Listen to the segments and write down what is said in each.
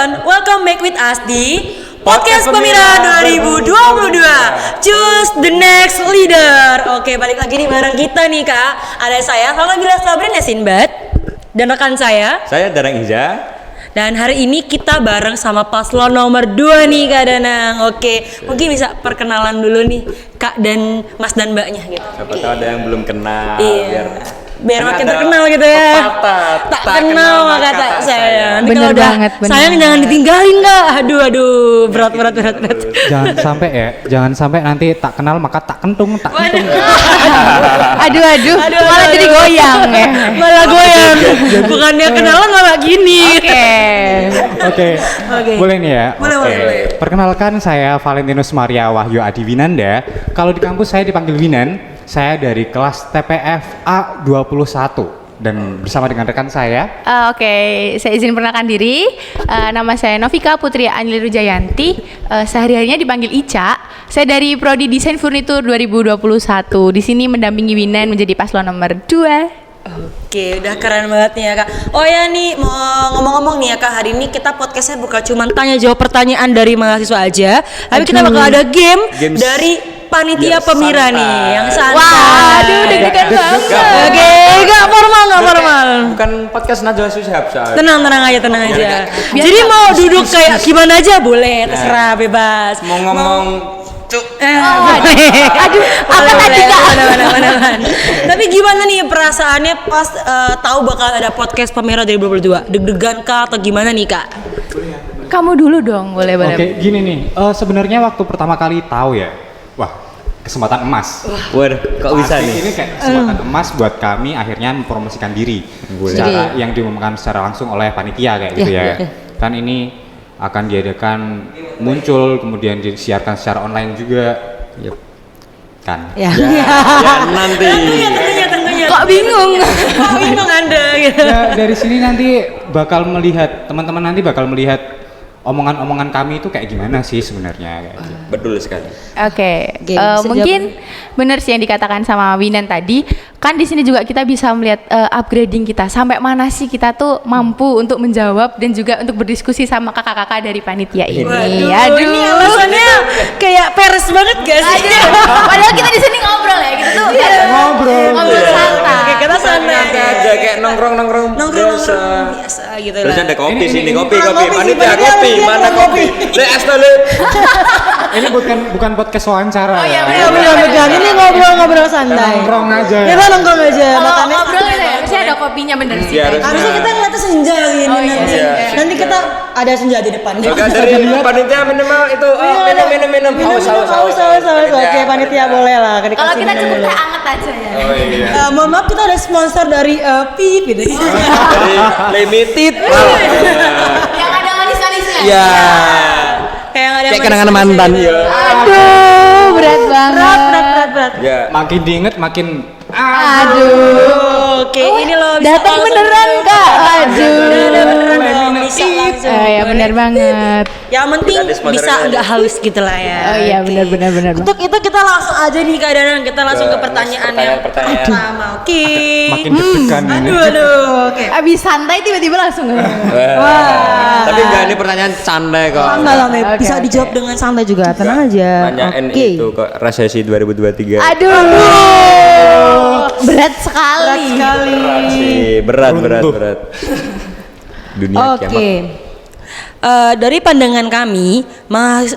everyone, welcome back with us di Podcast Pemira 2022. Choose the next leader. Oke, balik lagi nih bareng kita nih Kak. Ada saya, Salabila Sabrina Sinbad, dan rekan saya Darang Iza. Dan hari ini kita bareng sama paslon nomor 2 nih Kak Danang. Oke, mungkin bisa perkenalan dulu nih Kak dan Mas dan Mbaknya gitu. Siapa tahu ada yang belum kenal. Iya. Biar makin terkenal gitu ya. Tak kenal maka tak sayang. Bener banget. Sayang jangan ditinggalin Kak. Aduh, berat. Jangan sampai nanti tak kenal maka tak kentung. Aduh, malah jadi goyang ya. Malah goyang. Bukannya kenalan malah gini. Oke. Boleh nih ya. Boleh. Perkenalkan saya Valentinus Maria Wahyu Adi Winanda. Kalau di kampus saya dipanggil Winan. Saya dari kelas TPF A21 dan bersama dengan rekan saya. Saya izin perkenalkan diri. Nama saya Novika Putri Anjli Rujayanti. Sehari-harinya dipanggil Ica. Saya dari Prodi Desain Furnitur 2021. Di sini mendampingi Winan menjadi paslon nomor 2. Oke, udah keren banget nih ya Kak. Oh ya nih, mau ngomong-ngomong nih ya Kak, hari ini kita podcastnya bukan cuma tanya jawab pertanyaan dari mahasiswa aja, tapi kita bakal ada game dari panitia Pemira nih, yang santai. Wah, deg-degan banget. Oke, gak formal. Bukan podcast Najwa Shihab. Tenang aja. Jadi mau duduk kayak gimana aja boleh, terserah bebas. Mau ngomong Aduh, apa tadi Kak? Mana. Tapi gimana nih perasaannya pas tahu bakal ada podcast Pemira 2022? Deg-degan Kak atau gimana nih Kak? Kamu dulu dong, boleh. Oke, gini nih. Sebenarnya waktu pertama kali tahu ya, wah, kesempatan emas. Waduh, kok bisa nih? Ini kayak kesempatan emas buat kami akhirnya mempromosikan diri secara yang diumumkan secara langsung oleh panitia kayak gitu ya. Kan ini akan diadakan muncul kemudian disiarkan secara online juga. Kan. Ya, nanti. Tentunya. Kok bingung Anda gitu. Ya, dari sini nanti teman-teman nanti bakal melihat omongan-omongan kami itu kayak gimana sih sebenarnya kayak gitu. Betul sekali. Mungkin benar sih yang dikatakan sama Winan tadi. Kan di sini juga kita bisa melihat upgrading kita sampai mana sih kita tuh mampu untuk menjawab dan juga untuk berdiskusi sama kakak-kakak dari panitia ini. Waduh, ini alasannya kayak peres banget gak sih? Padahal kita di sini ngobrol ya, gitu tuh. Ngobrol santai. Oke, kita santai aja kayak nongkrong biasa gitu lah. Terus ada kopi sini, kopi. Panitia kopi, mana kopi? Es dulu. Ini bukan podcast wawancara. Oh iya, Iya benar. Ini ngobrol santai. Nongkrong aja. Kita nongkrong aja. Kalau ngobrol ya, harusnya ada kopinya bener sih. Harusnya kita ngeliatnya senja gini nanti. Nanti kita ada senja di depan. Oke, dari panitia minimal itu minum. Haus. Oke, panitia boleh lah. Kalau kita cukup teh anget aja ya. Oh iya. Mohon maaf kita ada sponsor dari PIP gitu. Dari limited. Yang ada manis-manisnya. Iya. Kayak kenangan mantan ya. Aduh, berat banget. Berat. Ya. Makin diinget makin Oke, ini loh Datang beneran Kak. Beneran dong, bisa langsung. Ya benar banget. Yang penting Kita ada bisa sponsornya nggak halus gitu lah ya. Oh iya, Oke. benar. Untuk itu kita langsung aja nih keadaan kita langsung ke pertanyaan yang pertanyaan. pertama. Oke. makin deg-degan ini. Aduh. Oke. Abis santai tiba-tiba langsung. Wah. Tapi enggak, ini pertanyaan santai kok. Santai. Oke, Bisa oke. dijawab dengan santai juga. Tenang aja. Tanyain Oke. itu kok resesi 2023. Aduh. Berat sekali. Berat. Runtuh. Dunia Oke. kiamat. Dari pandangan kami,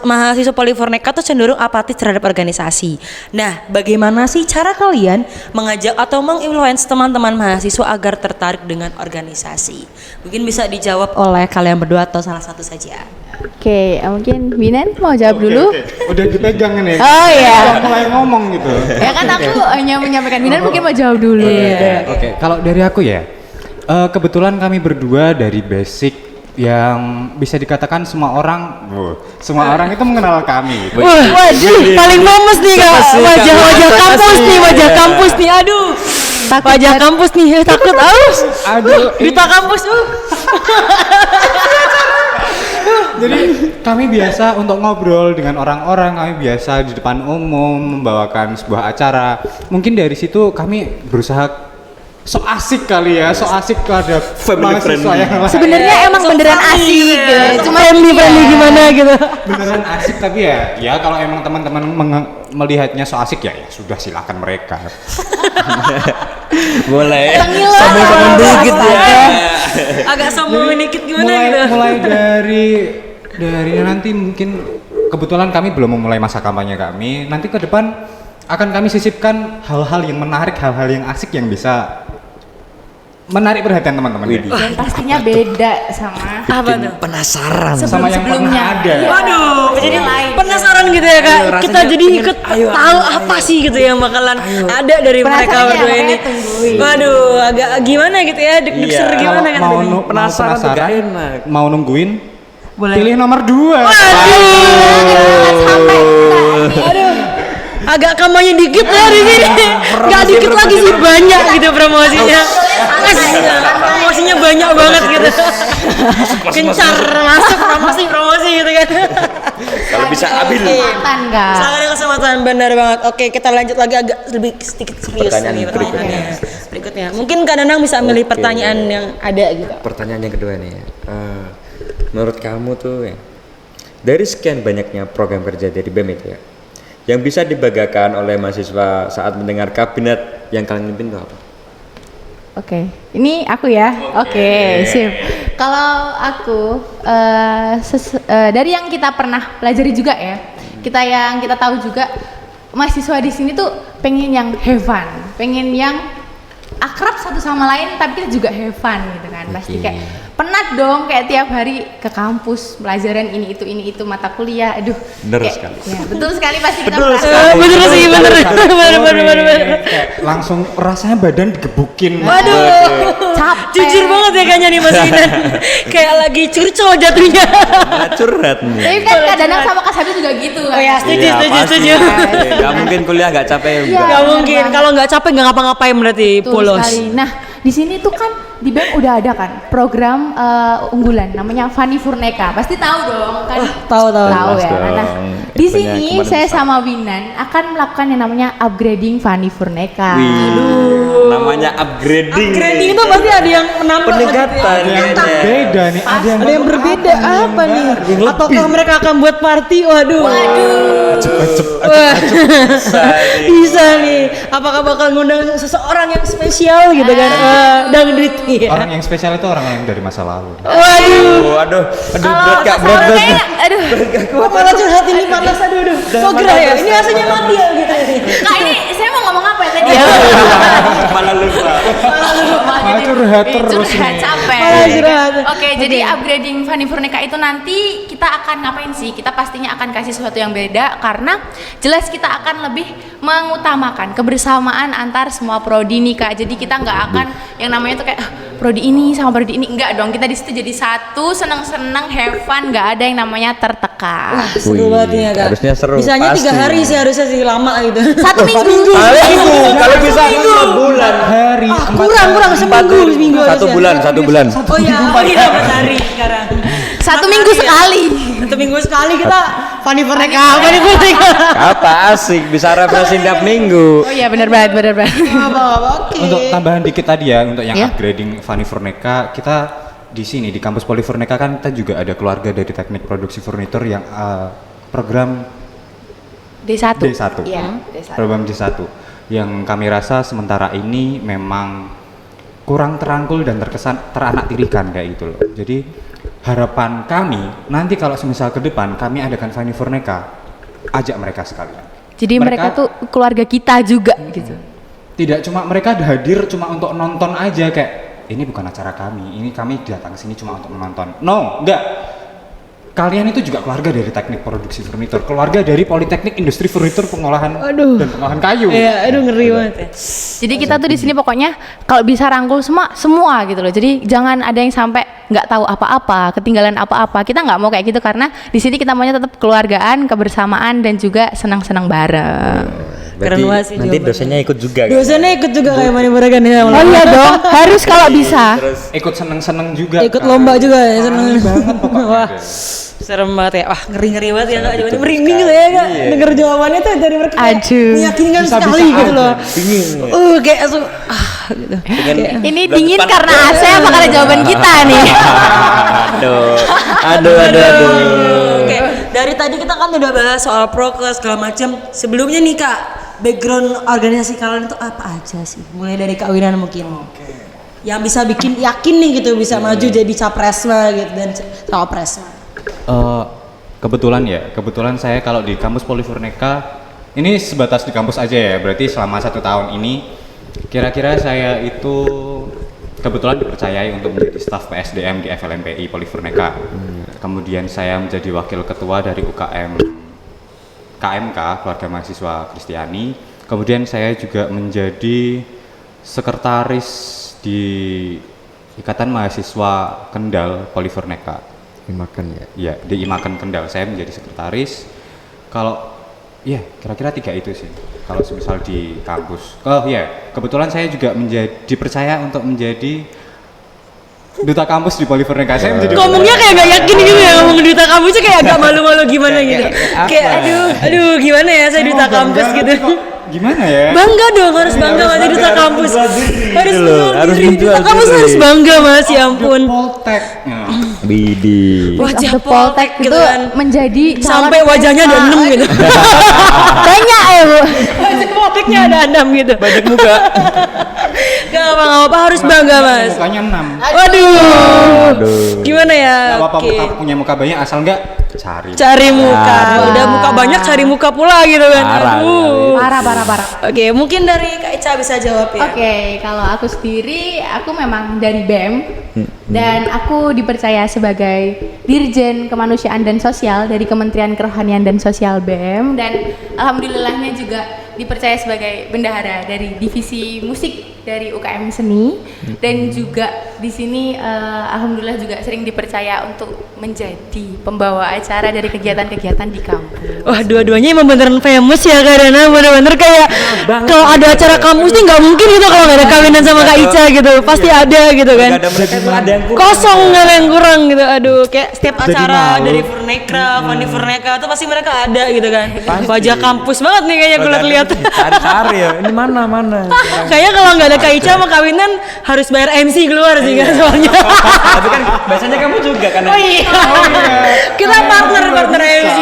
mahasiswa Poliforneka tuh cenderung apatis terhadap organisasi. Nah, bagaimana sih cara kalian mengajak atau menginfluence teman-teman mahasiswa agar tertarik dengan organisasi? Mungkin bisa dijawab oleh kalian berdua atau salah satu saja. Oke, mungkin Winan mau jawab dulu. Udah dipegang nih. Oh iya. Mulai ngomong gitu. Ya kan aku hanya menyampaikan Winan, mungkin mau jawab dulu. Oke, kalau dari aku ya, kebetulan kami berdua dari basic yang bisa dikatakan semua orang itu mengenal kami. Waduh, paling famous nih Kak. Wajah kampus nih. Aduh. Wajah kampus nih, takut aus. Aduh, Duta kampus. Jadi kami biasa untuk ngobrol dengan orang-orang, kami biasa di depan umum membawakan sebuah acara. Mungkin dari situ kami berusaha so asik kali ya, so asik ada Family mahasiswa friendly. yang lain. Sebenarnya emang beneran asik gitu. Cuma friendly gimana gitu. Beneran asik tapi ya kalau emang teman-teman melihatnya so asik ya sudah silakan mereka. Boleh. Tengil Sombong dikit ya. Agak sombong dikit gimana mulai, gitu. mulai dari nanti mungkin kebetulan kami belum memulai masa kampanye kami. Nanti ke depan akan kami sisipkan hal-hal yang menarik, hal-hal yang asik yang bisa menarik perhatian teman-teman. Widih. dan pastinya beda sama Apa tuh? Penasaran. Sama yang pernah sebelum-sebelumnya. ada. Iya. Waduh, jadi lain. penasaran gitu ya kak. Ayo, Kita rasanya jadi pengen- ikut ayo, tahu ayo, apa ayo. sih gitu yang bakalan ada dari mereka Penasarannya berdua ini. makanya tungguin. Waduh, agak gimana gitu ya, deg-deg Iya. ser gimana Kalau kan? mau tadi? Penasaran tuh gak enak. mau nungguin, Boleh. pilih nomor 2. Aduh, agak kampanye dikit ya di sini. Gak dikit lagi sih, banyak gitu promosinya. Promosinya banyak banget gitu. Kencar masuk promosi gitu kan. Kalau bisa ambil. Kesempatan kak. Sangat ada kesempatan, benar banget. Oke, kita lanjut lagi agak lebih sedikit serius Pertanyaan nih berikutnya. Berikutnya. Mungkin Kak Danang bisa milih pertanyaan yang ada gitu. Pertanyaan yang kedua nih. Menurut kamu tuh ya, dari sekian banyaknya program kerja dari BEM itu ya, yang bisa dibanggakan oleh mahasiswa saat mendengar kabinet yang kalian pimpin itu apa? Oke, ini aku ya. Oke, sip. Kalau aku dari yang kita pernah pelajari juga ya, yang kita tahu juga mahasiswa di sini tuh pengen yang have fun, pengen yang akrab satu sama lain, tapi kita juga have fun gitu kan. Pasti kayak penat dong kayak tiap hari ke kampus pelajaran ini itu mata kuliah. Aduh. Bener kayak- sekali. Ya, betul sekali pasti kita Betul merasa. sekali. Bener sih, bener. Bener. Kayak langsung rasanya badan digebukin. Waduh, Capek. jujur banget ya kayaknya nih Mas Inan. Kayak lagi curcol jatuhnya. Nah, curhat nih. Tapi kan kadang sama Kak Sabi juga gitu kan. Oh ya, setuju. pasti. Gak mungkin kuliah gak capek. Iya. Gak mungkin, kalau nggak capek nggak ngapa-ngapain berarti Betul polos. sekali. Nah, di sini tuh kan di BEM udah ada kan program unggulan namanya Fani Furneka. Pasti tahu dong kan? Tahu. Tahu ya. dong. Nah, di Infonya sini kemana saya besar. sama Winan akan melakukan yang namanya upgrading Fani Furneka. Wih, namanya upgrading. Upgrading itu pasti ada yang menambah Peningkatan. Ada yang kayaknya. beda nih, ada yang berbeda apa nih? Ataukah mereka akan buat party? Waduh. Wah, bisa nih. Apakah bakal ngundang seseorang yang spesial gitu kan? Dangdut ya. Orang yang spesial itu orang yang dari masa lalu. Waduh. Aduh, berat kak, berat banget. Kayaknya, aduh. Kok malah curhat ini panas aduh. Kok gerah ya? Ini aslinya mati ya gitu. Kak ini saya mau ngomong apa ya tadi? Malah lupa. Malah curhat terus Curhat nih. capek. Malah curhat. Oke, jadi upgrading Fani Furneka itu nanti kita akan ngapain sih? Kita pastinya akan kasih sesuatu yang beda karena jelas kita akan lebih mengutamakan kebersamaan antar semua prodi nih Kak. Jadi kita nggak akan yang namanya tuh kayak prodi ini sama prodi ini, enggak dong. Kita di situ jadi satu, seneng-seneng, have fun, nggak ada yang namanya tertekan. Seru banget ya kak. Harusnya seru, Bisanya 3 pasti. hari sih harusnya sih lama gitu. 1 minggu. Kalau bisa sebulan. Hari Kurang seminggu Satu harusnya. bulan. Oh iya, dapat hari sekarang. 1 minggu sekali. 1 minggu sekali kita Fani Furneka. Apa asik bisa refreshing tiap minggu. Oh iya benar banget. Apa-apa, oke. Untuk tambahan dikit tadi ya, untuk yang Ya. upgrading Fani Furneka, kita di sini di kampus Poli Furneka kan kita juga ada keluarga dari teknik produksi furnitur yang program D1. D1. Iya, D1. Program D1 yang kami rasa sementara ini memang kurang terangkul dan terkesan teranak-tirikan kayak gitu loh. Jadi harapan kami nanti kalau semisal ke depan kami adakan Fani Furneka, ajak mereka sekalian. Jadi mereka tuh keluarga kita juga gitu. Tidak cuma mereka hadir cuma untuk nonton aja kayak ini bukan acara kami, ini kami datang ke sini cuma untuk menonton. No, enggak. Kalian itu juga keluarga dari teknik produksi furnitur, keluarga dari Politeknik Industri Furnitur Pengolahan dan Pengolahan Kayu. Iya, aduh ngeri banget ya. Jadi kita tuh di sini pokoknya kalau bisa rangkul semua gitu loh. Jadi jangan ada yang sampai nggak tahu apa-apa, ketinggalan apa-apa. Kita nggak mau kayak gitu karena di sini kita maunya tetap keluargaan, kebersamaan dan juga senang-senang bareng. Keren banget sih nanti jawabannya. dosennya ikut juga kan? Dosennya ikut juga kayak Fani Furneka nih. Oh iya dong, harus kalau bisa. Ikut seneng-seneng juga. Ikut kan. lomba juga ya, seneng. Parah banget pokoknya. Wah, serem banget ya. Wah, ngeri-ngeri banget ya kak. Jawabannya merinding gitu ya kak. Denger jawabannya tuh dari mereka kayak Aduh. meyakinkan Bisa-bisa sekali gitu loh. Bingung. Kayak langsung gitu. Ini dingin karena AC apa karena jawaban kita nih? Aduh. Oke, dari tadi kita kan udah bahas soal prokes segala macam. Sebelumnya nih Kak, background organisasi kalian itu apa aja sih? Mulai dari Kak Winan mungkin. Yang bisa bikin yakin nih gitu bisa maju jadi capresnya gitu dan cawapresnya. Kebetulan saya kalau di kampus Polifurneka ini sebatas di kampus aja ya, berarti selama 1 tahun ini kira-kira saya itu kebetulan dipercayai untuk menjadi staf PSDM di FLMPI Polifurneka. Kemudian saya menjadi wakil ketua dari UKM KMK Keluarga Mahasiswa Kristiani. Kemudian saya juga menjadi sekretaris di Ikatan Mahasiswa Kendal Polifurneka. Makan ya. Ya, di Imaken Kendal saya menjadi sekretaris. Kalau kira-kira 3 itu sih. Kalau semisal di kampus. Kebetulan saya juga dipercaya untuk menjadi duta kampus di Polifurneka. Saya menjadi Ngomongnya kayak gak yakin gitu ya, ngomong duta kampus kayak agak malu-malu gimana gitu. Kayak aduh gimana ya saya duta kampus gitu. Gimana ya? Bangga dong, harus bangga Mas di duta kampus. Harus menjual duta kampus diri. harus bangga Mas, ya ampun. Poltek. Bidi. Wajah The Poltek gitu itu kan. menjadi Sampai wajahnya ada 6 gitu. banyak ya Bu. Wajah Polteknya ada 6 gitu. Banyak muka. Gak apa-apa, harus bangga Mas. Mukanya 6. Waduh. Gimana ya? Gak apa-apa Oke. punya muka banyak asal enggak cari. Cari muka, udah muka banyak cari muka pula gitu kan. Parah Aduh. Parah. Oke, mungkin dari Kak Ica bisa jawab ya. Oke, kalau aku sendiri, aku memang dari BEM dan aku dipercaya sebagai Dirjen Kemanusiaan dan Sosial dari Kementerian Kerohanian dan Sosial BEM dan alhamdulillahnya juga dipercaya sebagai bendahara dari divisi musik dari UKM Seni dan juga di sini alhamdulillah juga sering dipercaya untuk menjadi pembawa acara dari kegiatan-kegiatan di kampus. Wah, dua-duanya emang beneran famous ya karena bener-bener kayak kalau ada acara kampus nih nggak mungkin gitu kalau nggak ada kawinan sama Kak Ica gitu, pasti ada gitu kan. Gak ada mereka itu ada yang kurang. Kosong nggak ada yang kurang gitu. Aduh, kayak setiap acara dari Furnekra, Fandi Furneka itu pasti mereka ada gitu kan. Wajah kampus banget nih kayaknya gue lihat. Cari-cari ya. Ini mana. Kayaknya kalau nggak ada Kak Ica sama kawinan harus bayar MC keluar sih kan soalnya. Tapi kan biasanya kamu juga kan. Oh iya. Kita partner MC.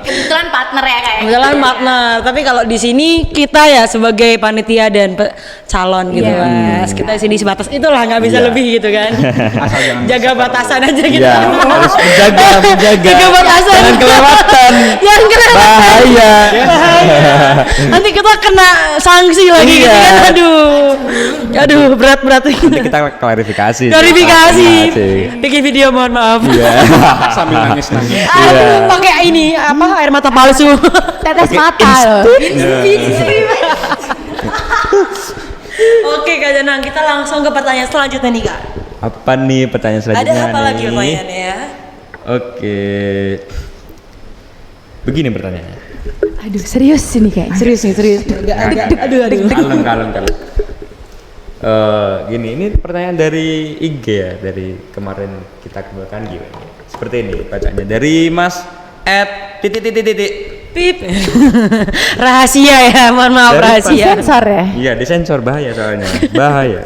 Kebetulan partner ya kayak. Kebetulan partner, tapi kalau di sini kita ya sebagai panitia dan calon gitu Mas. Kita di sini sebatas itulah nggak bisa lebih gitu kan. Asal jangan Jaga batasan aja gitu. Iya, harus menjaga. Jaga batasan. Jangan kelewatan. Jangan kelewatan. Bahaya. Nanti kita kena sanksi lagi gitu Iya. kan. Aduh, berat-berat. Nanti kita klarifikasi. Klarifikasi. Iya. Bikin video mohon maaf. sambil nangis-nangis. Aduh, pakai ini apa air mata palsu. Tetes mata loh. Oke Kak Janang, kita langsung ke pertanyaan selanjutnya nih Kak. Apa nih pertanyaan selanjutnya? Ada apa lagi nih? pertanyaannya ya? Oke. Begini pertanyaannya. Aduh, serius ini kayak. Serius. Kalem. Gini, ini pertanyaan dari IG ya, dari kemarin kita kumpulkan gini. Seperti ini bacanya dari Mas @titik. Pip. Rahasia ya, mohon maaf Dari rahasia. Sensor ya. Iya, disensor bahaya soalnya. Bahaya.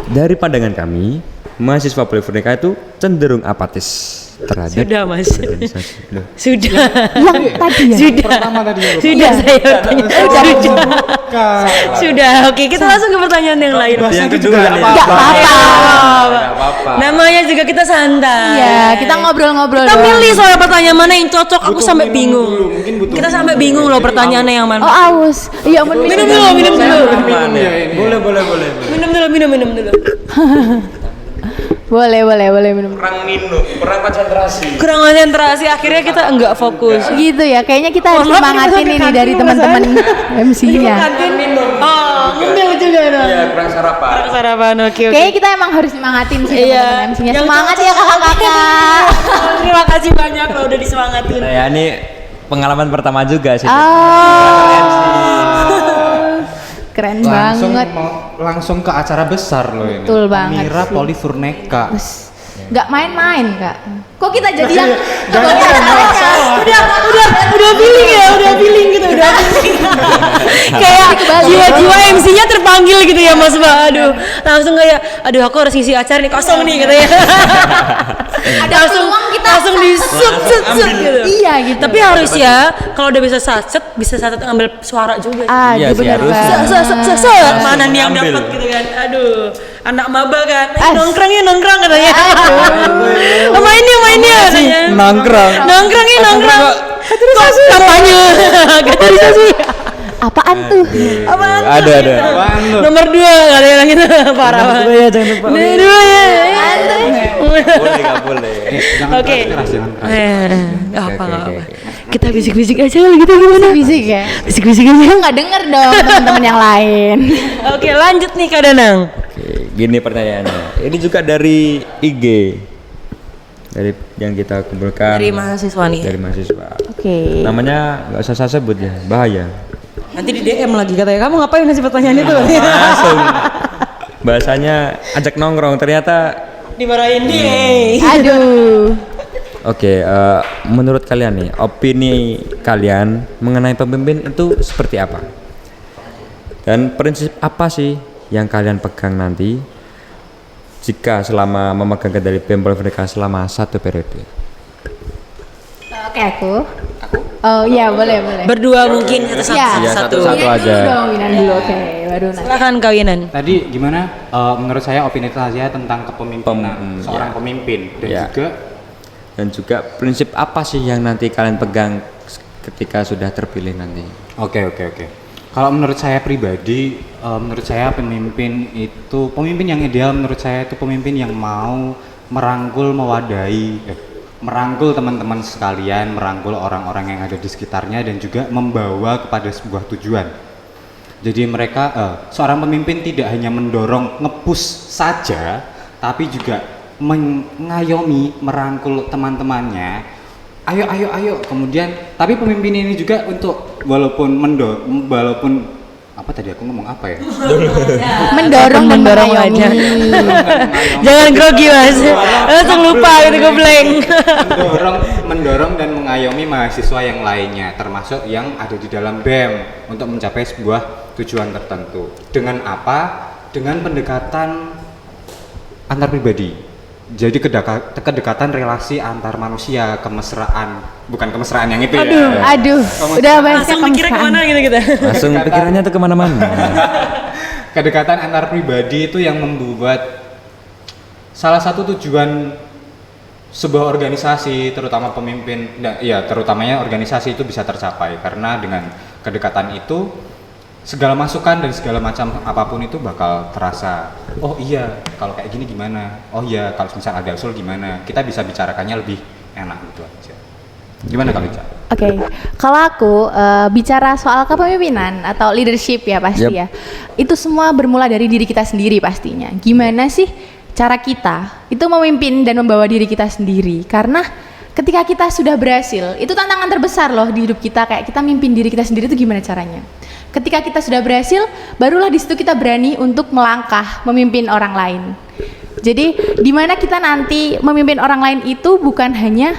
Dari pandangan kami, mahasiswa Polifurneka itu cenderung apatis terhadap Sudah Mas. organisasi. Loh, Sudah. Yang tadi ya. Sudah. Pertama tadi ya. Sudah saya tanya. Sudah. Oke, kita langsung ke pertanyaan yang lain. Yang kedua nih. Nggak apa-apa. apa-apa. Namanya juga kita santai. Iya, kita ngobrol-ngobrol Kita doang. milih soal pertanyaan mana yang cocok. Aku Butuh sampai minum bingung. dulu, mungkin butuh Kita minum sampai dulu. bingung loh Jadi pertanyaannya yang mana. Oh, aus. Iya, ampun Minum dulu. Boleh. Minum dulu. Boleh minum. Kurang konsentrasi. Kurang konsentrasi, akhirnya kita enggak fokus. Gitu ya, kayaknya kita harus Mohon maaf, semangatin kita ini sampai dari kantin teman-teman MC-nya. Kantin minum. Oh, ngemil juga dong. Iya, kurang sarapan. Kurang sarapan, oke. Kayaknya kita emang harus semangatin sih Iya. teman-teman MC-nya. Yang Semangat cocok. ya kakak-kakak. Terima kasih banyak kalau udah disemangatin. Nah, ya ini pengalaman pertama juga sih. Keren Langsung banget. langsung ke acara besar loh ini. Betul banget Mira sih. Polifurneka. Nggak main-main kak. Kok kita jadi yang udah feeling ya, udah feeling gitu, udah feeling. Kayak jiwa-jiwa MC-nya terpanggil gitu ya Mas Ba. Aduh, langsung kayak aduh aku harus ngisi acara nih kosong nih gitu ya. ada peluang kita langsung disut gitu. Iya gitu. Tapi harus ya kalau udah bisa bisa satu ngambil suara juga. Iya sih, benar harusnya. banget. Mana nih yang Ambil. dapat gitu kan. Aduh, anak maba kan. Nongkrong katanya. Sama ini katanya. Nongkrong. Nongkrong. Kok kampanye? Kaderisasi. Apaan tuh? Apaan? Ada. Apaan tuh? Nomor 2 kali yang gitu parah banget. Ya jangan lupa. Nomor 2 ya. Boleh nggak boleh. Oke. Jangan keras. Apa Oke, nggak apa. oke. Kita bisik-bisik aja kali gitu gimana? Bisik ya. Bisik-bisik aja. Nggak denger dong teman-teman yang lain. Oke, lanjut nih Kak Danang. Oke, gini pertanyaannya. Ini juga dari IG. Dari yang kita kumpulkan. Dari mahasiswa nih. Dari mahasiswa. Oke. Namanya nggak usah saya sebut ya, bahaya. Nanti di DM lagi katanya, kamu ngapain ngasih pertanyaan itu? Langsung. Bahasanya ajak nongkrong, ternyata. Dimarahin nih. Aduh. Oke, menurut kalian nih, opini kalian mengenai pemimpin itu seperti apa? Dan prinsip apa sih yang kalian pegang nanti jika selama memegang kendali BEM Poliferneka selama 1 periode? Oke aku. Oh iya boleh. Berdua mungkin satu-satu. Iya, Iya, satu. satu-satu. Winan aja. dulu dong, Winan dulu. Oke, baru nanti. Silakan Kak Winan. Tadi gimana? Menurut saya opini saya tentang kepemimpinan seorang ya. pemimpin dan Ya. juga prinsip apa sih yang nanti kalian pegang ketika sudah terpilih nanti? Oke. Kalau menurut saya pribadi, menurut saya pemimpin yang ideal menurut saya itu pemimpin yang mau merangkul, merangkul teman-teman sekalian, merangkul orang-orang yang ada di sekitarnya dan juga membawa kepada sebuah tujuan. Jadi seorang pemimpin tidak hanya mendorong, nge-push saja, tapi juga mengayomi, merangkul teman-temannya. Ayo. Kemudian, tapi pemimpin ini juga untuk walaupun apa tadi aku ngomong apa ya? Mendorong dan Mendorong mengayomi. aja. Jangan grogi Mas. Langsung lupa gitu gue blank. mendorong dan mengayomi mahasiswa yang lainnya, termasuk yang ada di dalam BEM untuk mencapai sebuah tujuan tertentu. Dengan apa? Dengan pendekatan antar pribadi. Jadi kedekatan relasi antar manusia, kemesraan, bukan kemesraan yang itu Aduh, udah bahasnya Langsung mikirnya kemesraan. kemana gitu. Langsung pikirannya tuh kemana-mana. Kedekatan antar pribadi itu yang membuat salah satu tujuan sebuah organisasi, terutama pemimpin, terutamanya organisasi itu bisa tercapai karena dengan kedekatan itu segala masukan dan segala macam apapun itu bakal terasa. Oh iya, kalau kayak gini gimana? Oh iya, kalau misal ada usul gimana? Kita bisa bicarakannya lebih enak gitu aja. Gimana kalau Ica? Oke, kalau aku bicara soal kepemimpinan atau leadership ya pasti ya, itu semua bermula dari diri kita sendiri pastinya. Gimana sih cara kita itu memimpin dan membawa diri kita sendiri? Karena ketika kita sudah berhasil, itu tantangan terbesar loh di hidup kita, kayak kita mimpin diri kita sendiri itu gimana caranya? Ketika kita sudah berhasil, barulah di situ kita berani untuk melangkah memimpin orang lain. Jadi di mana kita nanti memimpin orang lain itu bukan hanya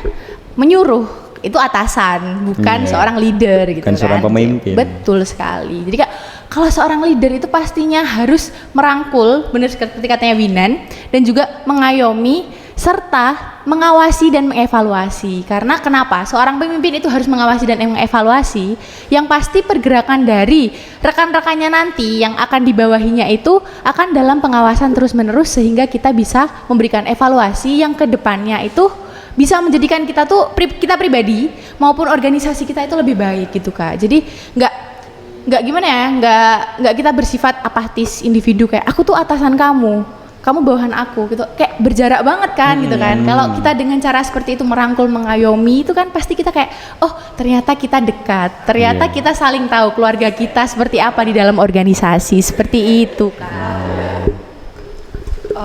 menyuruh, itu atasan, bukan seorang leader gitu Bukan kan. seorang pemimpin. Betul sekali. Jadi kalau seorang leader itu pastinya harus merangkul, benar seperti katanya Winan, dan juga mengayomi serta mengawasi dan mengevaluasi. Karena kenapa? Seorang pemimpin itu harus mengawasi dan mengevaluasi. Yang pasti pergerakan dari rekan-rekannya nanti yang akan dibawahinya itu akan dalam pengawasan terus-menerus sehingga kita bisa memberikan evaluasi yang kedepannya itu bisa menjadikan kita pribadi maupun organisasi kita itu lebih baik gitu Kak. Jadi nggak gimana ya, nggak kita bersifat apatis individu kayak aku tuh atasan kamu bawahan aku gitu, kayak berjarak banget kan gitu kan. Kalau kita dengan cara seperti itu merangkul, mengayomi itu kan pasti kita kayak oh ternyata kita dekat, ternyata kita saling tahu keluarga kita seperti apa di dalam organisasi, seperti itu kan.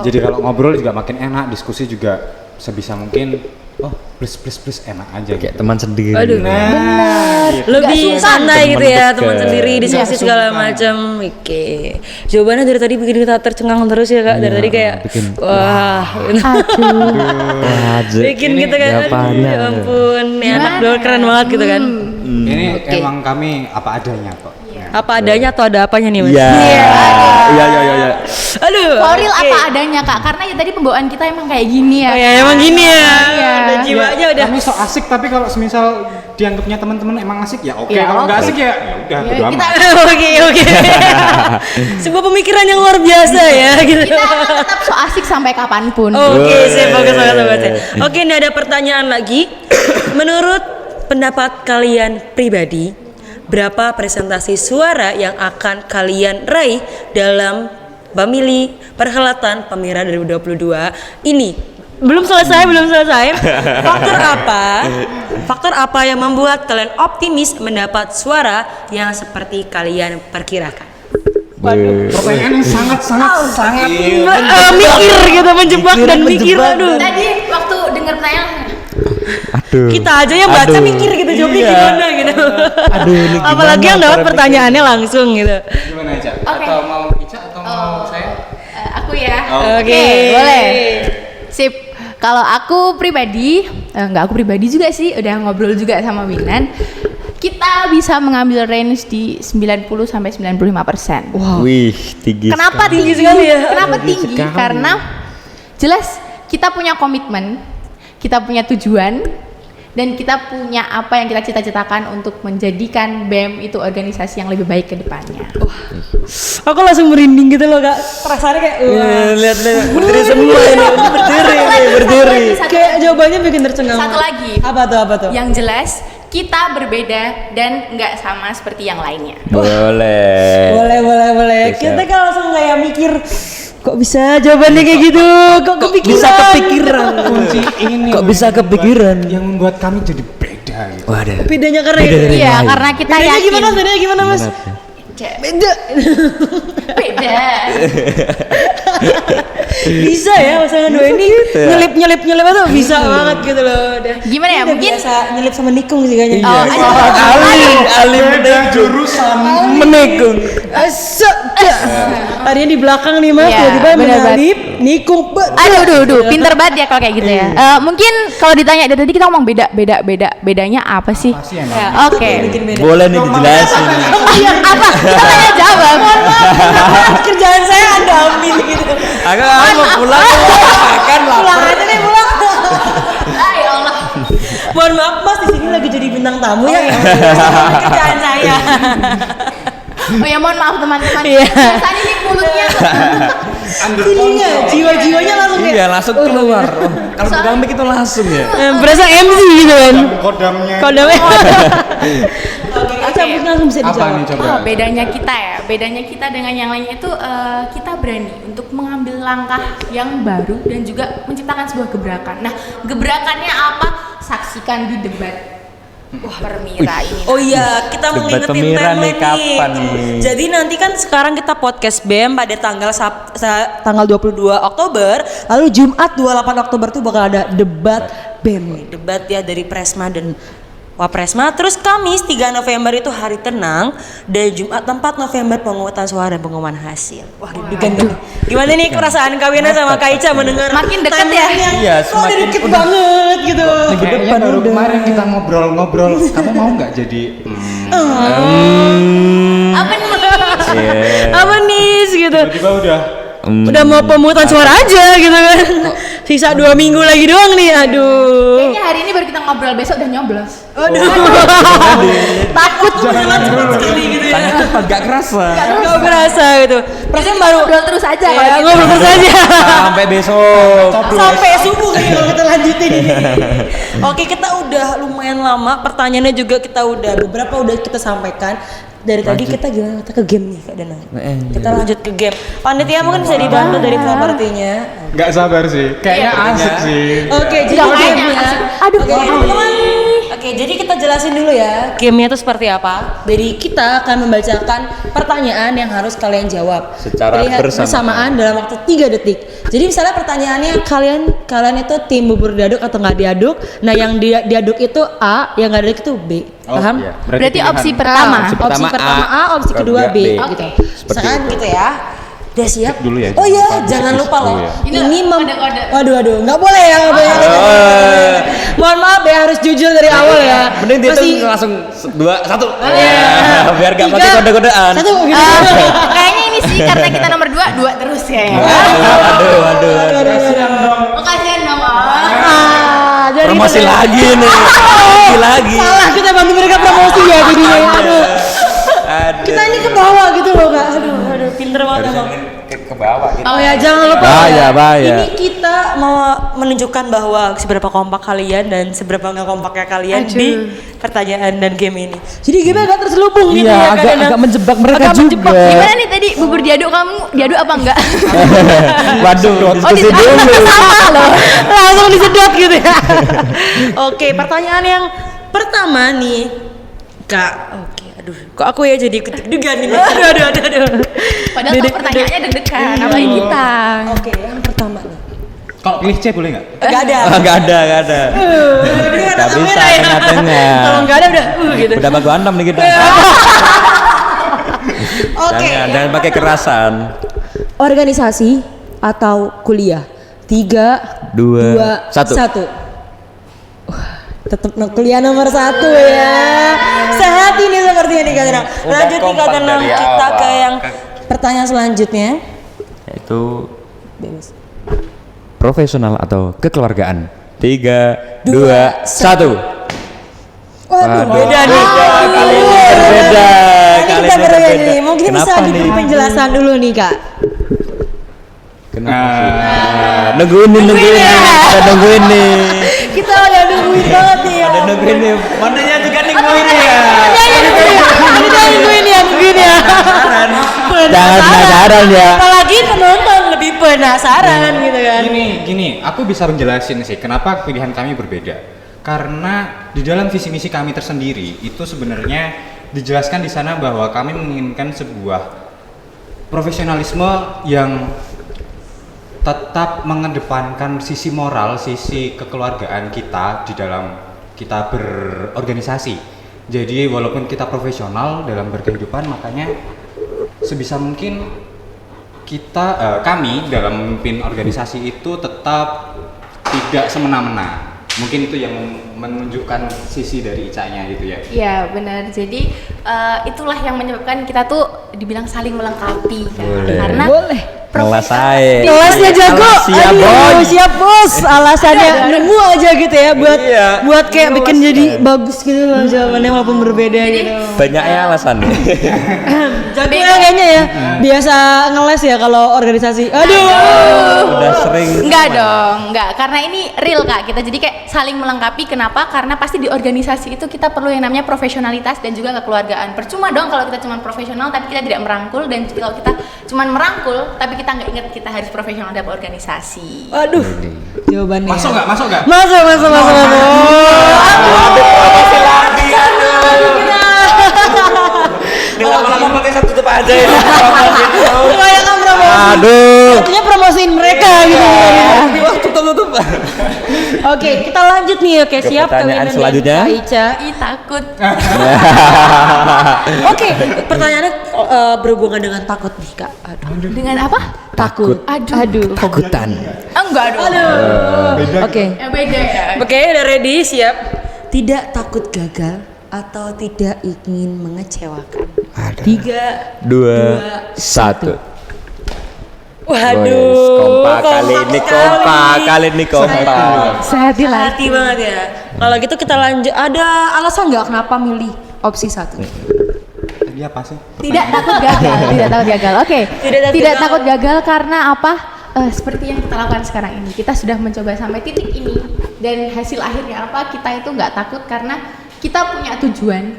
Jadi kalau ngobrol juga makin enak, diskusi juga sebisa mungkin please enak aja Kayak gitu. teman sendiri. Aduh. Lebih santai gitu ya, teman sendiri, diskusi segala sungkan. macam. Oke. Jawabannya dari tadi bikin kita tercengang terus ya Kak. Dari tadi kayak wah. Bikin kita kayak aduh, ya ampun, nih anak dol keren banget gitu kan. Ini emang kami apa adanya kok. Apa adanya atau ada apanya nih Mas? Iya. Iya. Aduh. For real oke. apa adanya Kak, karena ya tadi pembawaan kita emang kayak gini ya. Oh ya emang gini ya. Iya. Udah jiwanya udah. Kami so asik tapi kalau semisal dianggapnya teman-teman emang asik ya oke. Ya, Kalau nggak oke. asik ya udah Ya, bodo kita amat. Oke. Sebuah pemikiran yang luar biasa ya gitu. kita akan tetap so asik sampai kapanpun. Oke, saya bagus banget. Oke, ini ada pertanyaan lagi. Menurut pendapat kalian pribadi, berapa presentasi suara yang akan kalian raih dalam pemilih perhelatan Pemira 2022 ini? Belum selesai. Faktor apa yang membuat kalian optimis mendapat suara yang seperti kalian perkirakan? Pertanyaan yang sangat Mikir gitu, menjebak dan mikir. Aduh. Tadi waktu dengar pertanyaan Aduh. Kita aja yang baca mikir gitu, jawabnya Iya. gimana gitu. Aduh, ini gimana Apalagi yang dapat cara pertanyaannya langsung gitu. Gimana Ica? Oke. Atau mau Ica atau mau saya? aku ya. Oke. Boleh. Sip. Kalau aku pribadi, enggak aku pribadi juga sih, udah ngobrol juga sama Winan. Kita bisa mengambil range di 90 sampai 95%. Wow. Wih, tinggi. Kenapa Tinggi tinggi sekali ya? Kenapa Tinggi tinggi? sekali. Karena jelas kita punya komitmen, kita punya tujuan, dan kita punya apa yang kita cita-citakan untuk menjadikan BEM itu organisasi yang lebih baik ke depannya. Aku langsung merinding gitu loh Kak. Perasaannya kayak wah. Lihat berdiri semua ini, berdiri. Kayak jawabannya bikin tercengang. Satu lagi. Apa tuh? Yang jelas kita berbeda dan nggak sama seperti yang lainnya. Boleh. Boleh. Bisa. Kita kan langsung kayak mikir kok bisa jawabannya kayak gitu? Kok kepikiran? Bisa kepikiran. Kunci ini Kok bisa kepikiran? yang membuat kami jadi beda gitu. Waduh. Bedanya karena Beda itu. dari Iya, lain. karena kita Bedanya yakin. gimana Mas? Beda. Beda. Bisa ya pasangan dua ini nyelip tuh bisa banget gitu loh. Gimana ya, Ini udah mungkin- biasa nyelip sama nikung sih kayaknya. Oh, Ali jurusan menikung. Tadinya di belakang nih Mas, Iya, tiba-tiba benar-benar. menyalip nikung. Aduh, pinter banget ya kalau kayak gitu ya. Mungkin kalau ditanya dari tadi kita ngomong bedanya apa sih? Apa sih emang? Ya, Oke. Bikin beda. Boleh nih dijelasin. Apa? Kita tanya jawab. Kerjaan saya Anda ambil gitu. Aku mau pulang makan Pulang aja deh pulang. Ya Allah. Mohon maaf Mas, di sini lagi jadi bintang tamu ya. Kerjaan saya. Oh ya mohon maaf teman-teman. Iya. Biasanya nih mulutnya. Ininya jiwa-jiwanya langsung kayak Iya langsung keluar. Kalau Soalnya- bukan itu langsung ya. berasa MC gitu kan. Kodamnya. Kodamnya. Oke, langsung bisa Apa dijawab. nih coba? Oh, bedanya kita ya. Bedanya kita dengan yang lainnya itu kita berani untuk mengambil langkah yang baru dan juga menciptakan sebuah gebrakan. Nah, gebrakannya apa? Saksikan di debat. Permira ini. Oh iya, kita mau Debat ngingetin Pemira nih, timeline kapan nih? Jadi nanti kan sekarang kita podcast BEM pada tanggal 22 Oktober, lalu Jumat 28 Oktober tuh bakal ada debat BEM nih. Debat ya dari Presma dan Wapresma. Terus Kamis 3 November itu hari tenang dan Jumat 4 November pemungutan suara dan pengumuman hasil. Wah, deg-degan tuh. Gimana nih perasaan kalian sama Kak Ica mendengar Makin deket ya? timeline-nya? Iya, Kok semakin deket udah- banget gitu. Kayaknya baru kemarin kita ngobrol-ngobrol. Kamu mau nggak jadi? Apa nih? Apa nih gitu. Tiba-tiba udah. Udah mau pemungutan suara aja gitu kan. Sisa 2 minggu lagi doang nih. Aduh. Kayaknya hari ini baru kita ngobrol, besok udah nyoblos. Aduh. Takut berjalan cepat sekali gitu ya. Sangat cepat, gak kerasa. Gak berasa gitu. Perasaan baru Ngobrol terus aja kalau ya, gitu. ngobrol terus aja. Sampai besok. Sampai subuh nih kalau kita lanjutin ini. Oke, kita udah lumayan lama. Pertanyaannya juga kita udah beberapa udah kita sampaikan. Dari tadi kita gimana kita ke game nih Kak Danang. Kita lanjut ke game. Panitia mungkin bisa dibantu dari propertinya. Nggak sabar sih. Kayaknya asik sih. Oke, jadi Nggak kayaknya gamenya. asik. Aduh, Oke, teman-teman. Oke, jadi kita jelasin dulu ya gamenya itu seperti apa. Jadi kita akan membacakan pertanyaan yang harus kalian jawab Secara bersamaan dalam waktu 3 detik. Jadi misalnya pertanyaannya kalian itu tim bubur diaduk atau nggak diaduk. Nah yang diaduk itu A, yang nggak diaduk itu B. Paham? iya. Berarti opsi A, pertama. opsi pertama A, opsi kedua B, B. gitu. Seperti Misalkan itu. gitu ya. Udah siap? Cek dulu ya, Oh iya, jangan lupa jangan di-checklist lupa loh. dulu ya. Ini Kode-kode. waduh, nggak boleh ya, nggak boleh. Mohon maaf ya, harus jujur dari awal ya. Mending dia Masih- tuh langsung 2, 1. Iya. Biar gak pakai Tiga, kode-kodean. 1 gitu. Kayaknya ini sih karena kita nomor 2 terus kayaknya. Aduh. Oh, kasihan dong. Jadi Promosi gitu ya. lagi nih. Promosi lagi. Salah kita bantu mereka promosi ya jadinya. Aduh. Aduh. Kita ini ke bawah gitu loh kak. Aduh, pinter banget emang. ke bawah gitu. Oh ya, jangan lupa Bahaya, ya. bahaya. Ini kita mau menunjukkan bahwa seberapa kompak kalian dan seberapa nggak kompaknya kalian di pertanyaan dan game ini. Jadi game agak terselubung gitu ya. agak menjebak mereka Agak juga. menjebak. Gimana nih tadi bubur diaduk kamu diaduk apa enggak? Waduh, diskusi dulu. Sama loh. Langsung disedot gitu ya. Oke, pertanyaan yang pertama nih, Kak. Oke, aduh, kok aku ya jadi ikut deg-degan nih. Aduh. Padahal tuh pertanyaannya deg-degan, apalagi kita. Oke, yang pertama nih. Kalau pilih C boleh nggak? Gak ada. Enggak ada. Gak bisa tengah-tengah. Kalau nggak ada udah gitu. Udah bagus antem nih kita. Oke. Jangan pakai kerasan. Organisasi atau kuliah? 3, 2, 1. Tetap kuliah nomor 1 ya. Sehat ini sepertinya nih Kak Tenang. Udah Lanjut nih Kak kompak Tenang, dari kita awal. ke yang pertanyaan selanjutnya. Yaitu Bebas. profesional atau kekeluargaan. 3, 2, 1. Waduh, beda nih. Kali ini berbeda. Ini Kali kita ini berbeda berbeda. nih. Mungkin bisa Kenapa diberi nih? penjelasan dulu nih Kak. Kenapa sih? Nungguin nih. Kita nungguin nih. Kita udah nungguin banget nih ya. Ada nungguin nih. Mananya juga nungguin nih ya. Kita nungguin ya. Jangan penasaran ya. Apalagi penonton lebih penasaran gitu kan. Gini, aku bisa menjelasin sih kenapa pilihan kami berbeda. Karena di dalam visi misi kami tersendiri itu sebenarnya dijelaskan di sana bahwa kami menginginkan sebuah profesionalisme yang tetap mengedepankan sisi moral, sisi kekeluargaan kita di dalam kita berorganisasi. Jadi walaupun kita profesional dalam berkehidupan, makanya sebisa mungkin kami dalam memimpin organisasi itu tetap tidak semena-mena. Mungkin itu yang menunjukkan sisi dari Ica-nya gitu ya. Iya benar. Jadi itulah yang menyebabkan kita tuh dibilang saling melengkapi kan. Boleh. Karena Ngelas aja. Kelasnya jago. Siap, Aduh, Boy. siap bos. Alasannya nemu aja gitu ya buat Iya. buat kayak bikin jadi bagus gitu loh jawabannya walaupun berbeda gitu. Banyaknya alasan nih. Jago ya kayaknya ya. Biasa ngeles ya kalau organisasi. Aduh. Udah sering. enggak dong, enggak. Karena ini real Kak. Kita jadi kayak saling melengkapi. Kenapa? Karena pasti di organisasi itu kita perlu yang namanya profesionalitas dan juga kekeluargaan. Percuma dong kalau kita cuma profesional tapi kita tidak merangkul, dan kalau kita cuma merangkul tapi kita nggak ingat kita harus profesional dalam organisasi. Aduh. Jawabannya. Masuk nggak? Masuk nggak? Masuk. Ini lama-lama pakai satu tutup aja ya. Kebanyakan promosi. Aduh. Artinya promosiin mereka gitu. Wah, tutup. Oke, kita lanjut nih. Oke, Ke siap. pertanyaan Kak Wina dan selanjutnya. Kak Ica. Ih takut. Oke, pertanyaannya berhubungan dengan takut nih Kak. Aduh. Dengan apa? Takut. Aduh. Takutan. Enggak dong. Oke. Ya beda ya. Oke, udah ready, siap. Tidak takut gagal atau tidak ingin mengecewakan. 3, 2, 1. Waduh, Kompak kali ini kompak. Sehati lah. Hati banget ya. Kalau gitu kita lanjut. Ada alasan nggak kenapa milih opsi 1? Tadi apa sih? Tidak takut gagal, tidak takut gagal. Oke. Tidak takut Tidak gagal. takut gagal karena apa? Seperti yang kita lakukan sekarang ini. Kita sudah mencoba sampai titik ini dan hasil akhirnya apa? Kita itu nggak takut karena kita punya tujuan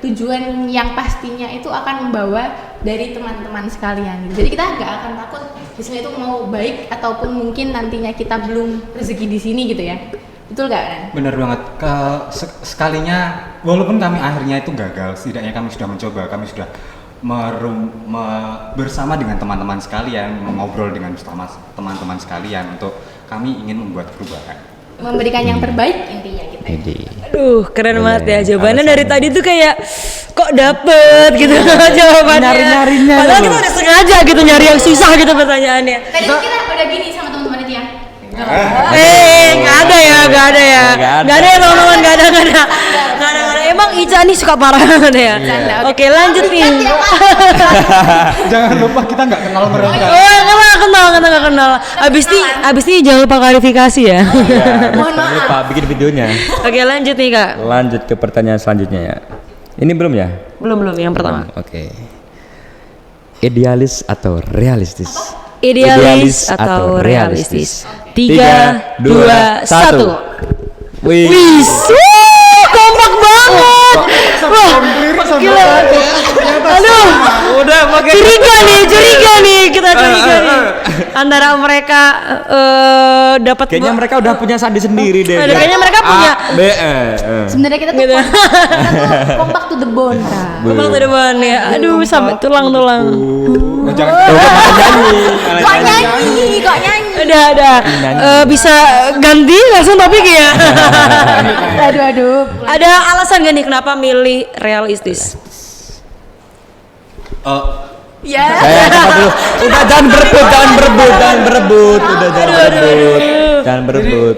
yang pastinya itu akan membawa dari teman-teman sekalian. Jadi kita nggak akan takut hasilnya itu mau baik ataupun mungkin nantinya kita belum rezeki di sini gitu ya. Betul gak Nan? Bener banget. Sekalinya walaupun kami akhirnya itu gagal, setidaknya kami sudah mencoba, kami sudah bersama dengan teman-teman sekalian, mengobrol dengan teman-teman sekalian untuk kami ingin membuat perubahan. Memberikan yang terbaik intinya kita. Aduh, keren banget ya jawabannya alasannya. dari tadi tuh kayak kok dapet gitu jawabannya. Nyari-nyarinya Padahal loh. kita udah sengaja gitu nyari yang susah gitu pertanyaannya. Tadi tuh kita udah gini sama teman-teman itu ya. Nggak ada ya, nggak ada ya, nggak ada ya teman-teman, nggak ada. Emang Ica nih suka parah banget ya. Oke, lanjut nih. Jangan lupa kita nggak kenal mereka. Oh, nggak kenal. Abis ini jangan lupa klarifikasi ya. Mohon Jangan lupa bikin videonya. Oke, lanjut nih Kak. Lanjut ke pertanyaan selanjutnya ya. Ini belum ya? Belum yang pertama. Oke. Idealis atau realistis? Idealis atau realistis? 3, 2, 1. Wih. Wis, kompak banget. Wah, gila. Aduh, Udah pakai curiga nih, kita curiga nih. Antara mereka dapat Kayaknya mereka udah punya sandi sendiri deh. Kayaknya mereka punya. B, Sebenarnya kita tuh Gitu. kompak to the bone. Kak. Kompak tuh depan ya. Aduh, sampai tulang. Jangan Kok nyanyi? Udah. Bisa ganti langsung topik ya. Aduh. Ada alasan gak nih kenapa milih realistis? Ya. Udah jangan berebut. Udah jangan berebut.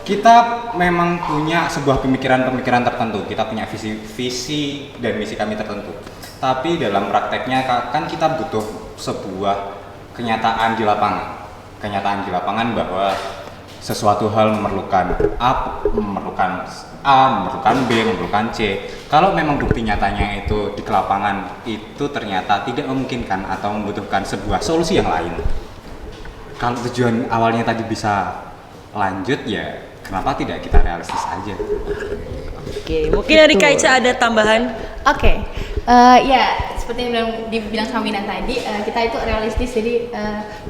Kita memang punya sebuah pemikiran tertentu. Kita punya visi dan misi kami tertentu. Tapi dalam prakteknya kan kita butuh sebuah kenyataan di lapangan. Kenyataan di lapangan bahwa sesuatu hal memerlukan A, memerlukan B, memerlukan C. Kalau memang bukti nyatanya itu di lapangan itu ternyata tidak memungkinkan atau membutuhkan sebuah solusi yang lain. Kalau tujuan awalnya tadi bisa lanjut ya kenapa tidak kita realistis aja? Oke, mungkin dari Kak Ica ada tambahan. Oke, ya seperti yang dibilang sama Minan tadi, kita itu realistis. Jadi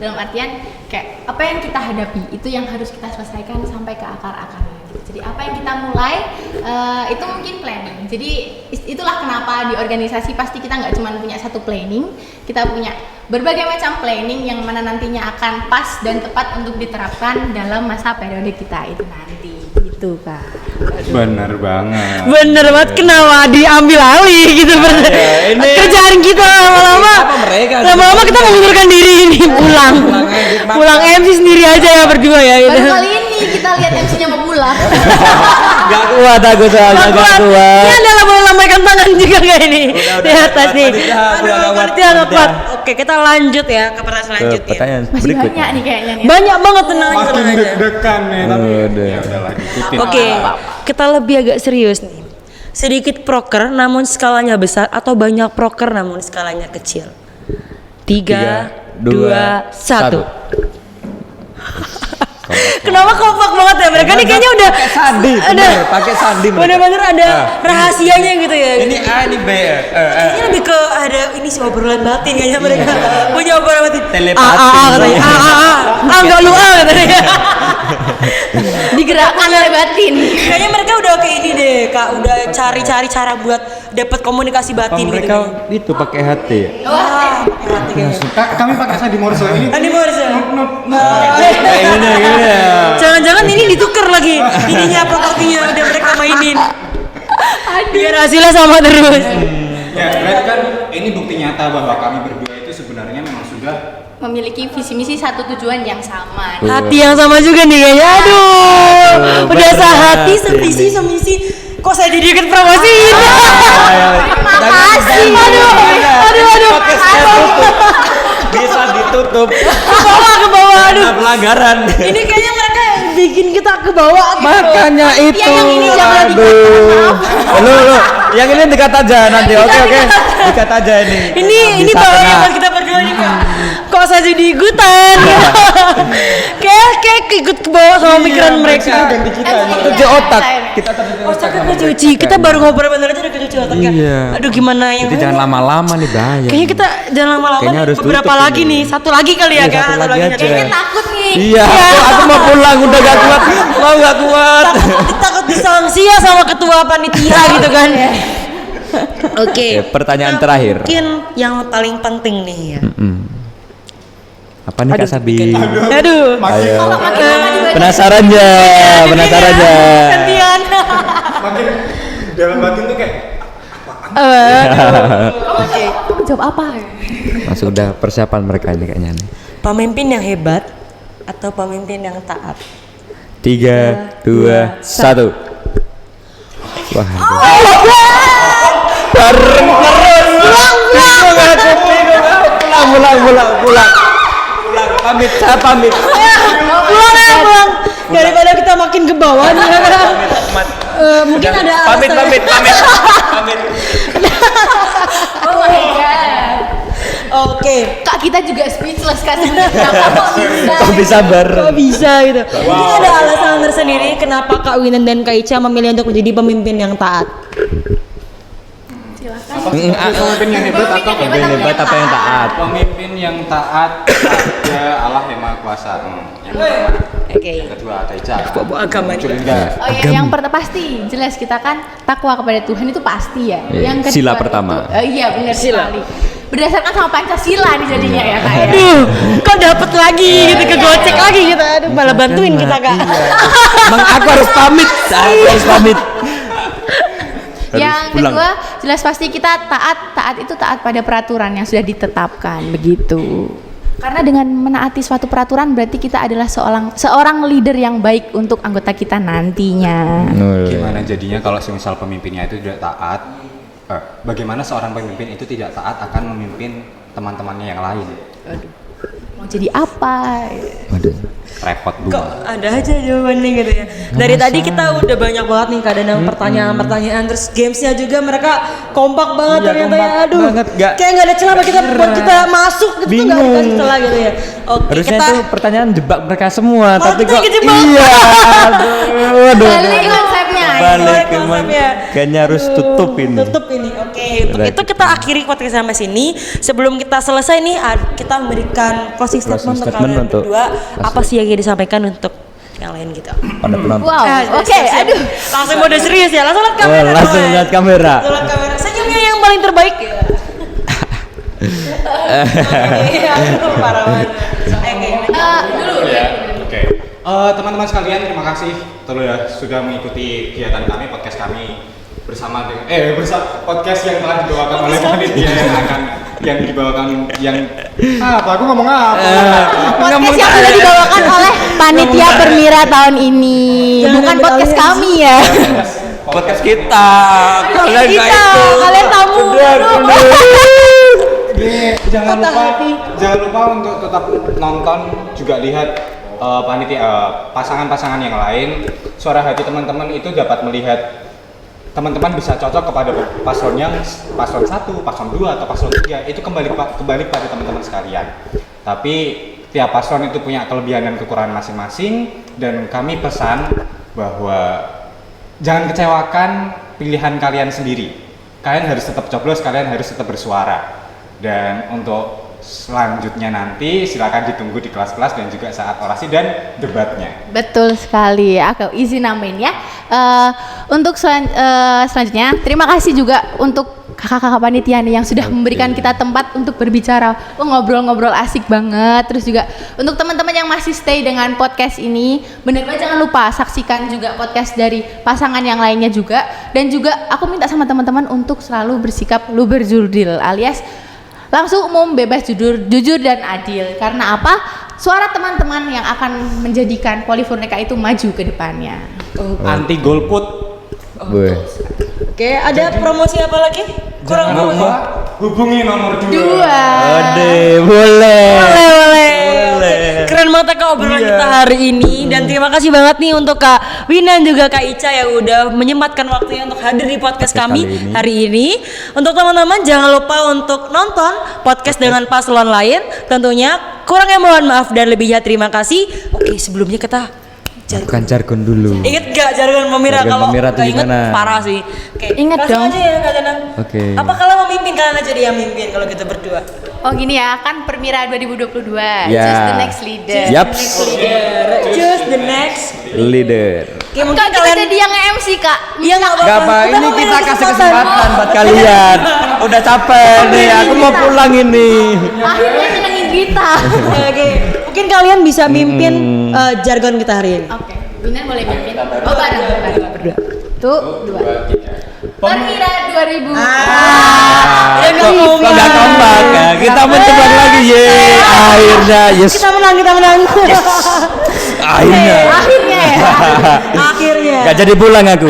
dalam artian kayak apa yang kita hadapi itu yang harus kita selesaikan sampai ke akar-akarnya. Gitu. Jadi apa yang kita mulai itu mungkin planning. Jadi itulah kenapa di organisasi pasti kita nggak cuma punya satu planning, kita punya berbagai macam planning yang mana nantinya akan pas dan tepat untuk diterapkan dalam masa periode kita itu nanti. Gitu Kak. Bener banget. Bener banget, kenapa diambil alih gitu ini kerjaan kita lama-lama kita mengundurkan diri ini pulang MC sendiri aja ya berdua ya gitu. Baru kali ini kita lihat MC-nya mau pulang. Gak kuat aku soalnya gak kuat. Ini adalah boleh lambaikan tangan juga gak ini di atas nih. Panitia gak kuat. Oke, kita lanjut ya ke pertanyaan selanjutnya. Pertanyaan Masih berikutnya. banyak nih kayaknya nih. Banyak banget, tenang aja. Makin deg-degan nih tapi Udah. ya udahlah ikutin. Oke, kita lebih agak serius nih. Sedikit proker namun skalanya besar atau banyak proker namun skalanya kecil? 3, 2, 1. Kenapa kompak banget ya mereka nih kayaknya udah Pakai sandi, pakai sandi mereka. bener-bener ada rahasianya gitu ya. Ini A, ini B. Kayaknya lebih ke ada ini sih obrolan batin kayaknya mereka punya obrolan batin. Telepati. Katanya enggak lu katanya. Digerakkan oleh batin. Kayaknya mereka udah kayak ini deh Kak, udah cari-cari cara buat dapat komunikasi batin gitu. Mereka itu pakai hati. Wah, hati kayaknya. Kami pakai sandi Morse ini. Ini Morse. Gini ya. Jangan-jangan ini ditukar lagi. Ininya prototinya udah mereka mainin. Biar hasilnya sama terus. Ya, berarti kan ini bukti nyata bahwa kami berdua itu sebenarnya memang sudah Memiliki visi misi satu tujuan yang sama. Hati yang sama juga nih kayaknya. Aduh, udah berat sehati, ini. semisi. Kok saya jadi ikut promosi? Makasih. Aduh. Bisa ditutup. Ke bawah, aduh. Karena pelanggaran. Ini kayaknya mereka bikin kita ke bawah gitu. Makanya itu. yang ini jangan Aduh. Lu. Yang ini dekat aja nanti. Oke. Dekat aja ini. Ini Bisa bahaya kena. buat kita berdua nih Kak. Kok saya jadi ikutan. kayak ikut ke bawah sama pikiran mereka. Ganti kita kerja otak. Kita Otaknya kecuci. Kita baru ngobrol bener aja udah kecuci otaknya. Iya. Aduh gimana yang Jadi jangan lama-lama nih bahaya. Kayaknya kita jangan lama-lama Kayaknya nih. harus Beberapa tutup lagi ini. nih. Satu lagi kali ya, Iya, Kak. satu lagi aja. Kayaknya takut nih. Iya, aku mau pulang udah gak kuat. Mau gak kuat. Takut disangsi ya sama ketua panitia gitu kan. Oke. Pertanyaan terakhir. Mungkin yang paling penting nih ya. Apa nih Kak Sabi? Aduh. Ayo. Makin lama juga Penasaran ya, penasaran ya. Gantian. Makin dalam batin tuh kayak kamu jawab apa? Masuk udah persiapan mereka ini kayaknya nih. Pemimpin yang hebat atau pemimpin yang taat? 3, 2, 1. Wah. Bareng terus. Pulang. Pamit, saya pamit. Pulang. Daripada kita makin ke bawah nih. Mungkin ada Pamit. Oh my god. Oke. Kak kita juga speechless Kak sebenarnya. Kok bisa bareng? Kok bisa gitu? Mungkin ada alasan tersendiri kenapa Kak Winan dan Kak Ica memilih untuk menjadi pemimpin yang taat. pemimpin yang hebat atau Pemimpin hebat apa yang taat? pemimpin yang taat kepada Allah yang Maha Kuasa. Yang pertama. Oke. Yang kedua Taica. Bawa agama nih. Muncul enggak? Oh ya, yang pertama pasti jelas kita kan takwa kepada Tuhan itu pasti ya. Iya, Yang kedua sila pertama. Iya benar Sila. sekali. Berdasarkan sama Pancasila nih jadinya ya Kak ya. Aduh, kok dapet lagi gitu kegocek lagi gitu. Aduh, malah bantuin kita Kak. Emang aku harus pamit. Yang kedua jelas pasti kita taat itu taat pada peraturan yang sudah ditetapkan begitu. Karena dengan menaati suatu peraturan berarti kita adalah seorang leader yang baik untuk anggota kita nantinya. Gimana jadinya kalau misal pemimpinnya itu tidak taat? Bagaimana seorang pemimpin itu tidak taat akan memimpin teman-temannya yang lain? Mau jadi apa? Repot Kok bunga. ada aja jawabannya gitu ya. Dari tadi kita udah banyak banget nih kadang pertanyaan-pertanyaan, terus gamesnya juga mereka kompak banget Iya, ternyata ya. kompak Aduh, banget, kayak nggak ada celah buat kita masuk gitu, tuh nggak Bingung. dikasih celah gitu ya. Oke, Harusnya kita itu pertanyaan jebak mereka semua, tapi kita kok yang kejebak. iya. Aduh. Balik konsepnya. Balik konsepnya. emang. Kayaknya harus tutup ini. Tutup ini. Oke, untuk Udah. itu kita akhiri podcast sampai sini. Sebelum kita selesai nih, kita memberikan closing statement untuk statement kalian untuk berdua. Apa sih yang ingin disampaikan untuk yang lain gitu? Pada penonton. Wow. Oke, siap-siap. aduh. Langsung mode serius ya. Langsung lihat kamera. Langsung Boy. lihat kamera. Langsung lihat kamera. Senyumnya yang paling terbaik ya. Iya, aduh, parah banget. Dulu ya. Oke. Teman-teman sekalian, terima kasih sudah mengikuti kegiatan kami, podcast kami bersama dengan podcast yang telah dibawakan oleh panitia yang dibawakan aku ngomong apa? Podcast yang sudah dibawakan oleh panitia Permira tahun ini. Jangan Bukan ambil podcast alih. kami ya. Podcast kita. Kalian nggak Kita, ikut. kalian tamu. Jangan lupa untuk tetap nonton, juga lihat pasangan-pasangan yang lain. Suara hati teman-teman itu dapat melihat teman-teman bisa cocok kepada paslon 1, paslon 2 atau paslon 3. Itu kembali pada teman-teman sekalian. Tapi tiap paslon itu punya kelebihan dan kekurangan masing-masing, dan kami pesan bahwa jangan kecewakan pilihan kalian sendiri. Kalian harus tetap coblos, kalian harus tetap bersuara. Dan untuk selanjutnya nanti silakan ditunggu di kelas-kelas dan juga saat orasi dan debatnya. Betul sekali. Aku izin nambahin ya. Untuk selanjutnya, terima kasih juga untuk kakak-kakak panitia nih yang sudah memberikan kita tempat untuk berbicara. Ngobrol-ngobrol asik banget. Terus juga untuk teman-teman yang masih stay dengan podcast ini, benar-benar jangan lupa saksikan juga podcast dari pasangan yang lainnya juga. Dan juga aku minta sama teman-teman untuk selalu bersikap luber-jurdil alias langsung umum, bebas, jujur dan adil. Karena apa? Suara teman-teman yang akan menjadikan Polifurneka itu maju ke depannya. Anti golput. Oke, ada promosi apa lagi? Kurang Jangan promosi. lupa hubungi nomor 2. Dua. Ode, boleh. Boleh. Oke. Keren banget ya Kak obrolan kita hari ini. Dan terima kasih banget nih untuk Kak Wina dan juga Kak Ica yang udah menyempatkan waktunya untuk hadir di podcast kami hari ini. Untuk teman-teman jangan lupa untuk nonton podcast dengan paslon lain. Tentunya kurangnya mohon maaf dan lebihnya terima kasih. Oke, sebelumnya kita Bukan jargon dulu. inget gak jargon Pemira? Jargon Kalau Pemira tuh gak inget gimana? parah sih. Oke, Ingat langsung dong. aja ya Kak Danang. Oke. Apa kalian mau mimpin, kalian aja dia yang mimpin kalau kita berdua. Oh gini ya, kan Permira 2022. Ya. Choose the next leader. Yaps. Choose the next. Leader. Oke, mungkin Kak, kita kalian jadi yang MC Kak. Iya nggak apa-apa. Gak apa, Kita ini mau kita beri kasih kesempatan buat kalian. Udah capek nih, aku mau pulang ini. Akhirnya senengin kita. Oke, mungkin kalian bisa mimpin jargon kita hari ini. Oke, Winan boleh mimpin. Oh bareng berdua. Tuh, 2, 3. Permira 2000. Ya nggak mau Kok gak kompak ya? Kita mencoba lagi, ye. Akhirnya, yes. Kita menang. Akhirnya. Akhirnya ya. Akhirnya. Gak jadi pulang aku.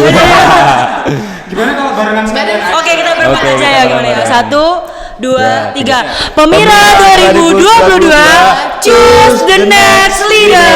Gimana kalau barengan sekalian? Oke, kita berempat Oke, aja kita ya gimana ya. bareng-bareng. 1, 2, 3. Pemira 2022, choose the next leader.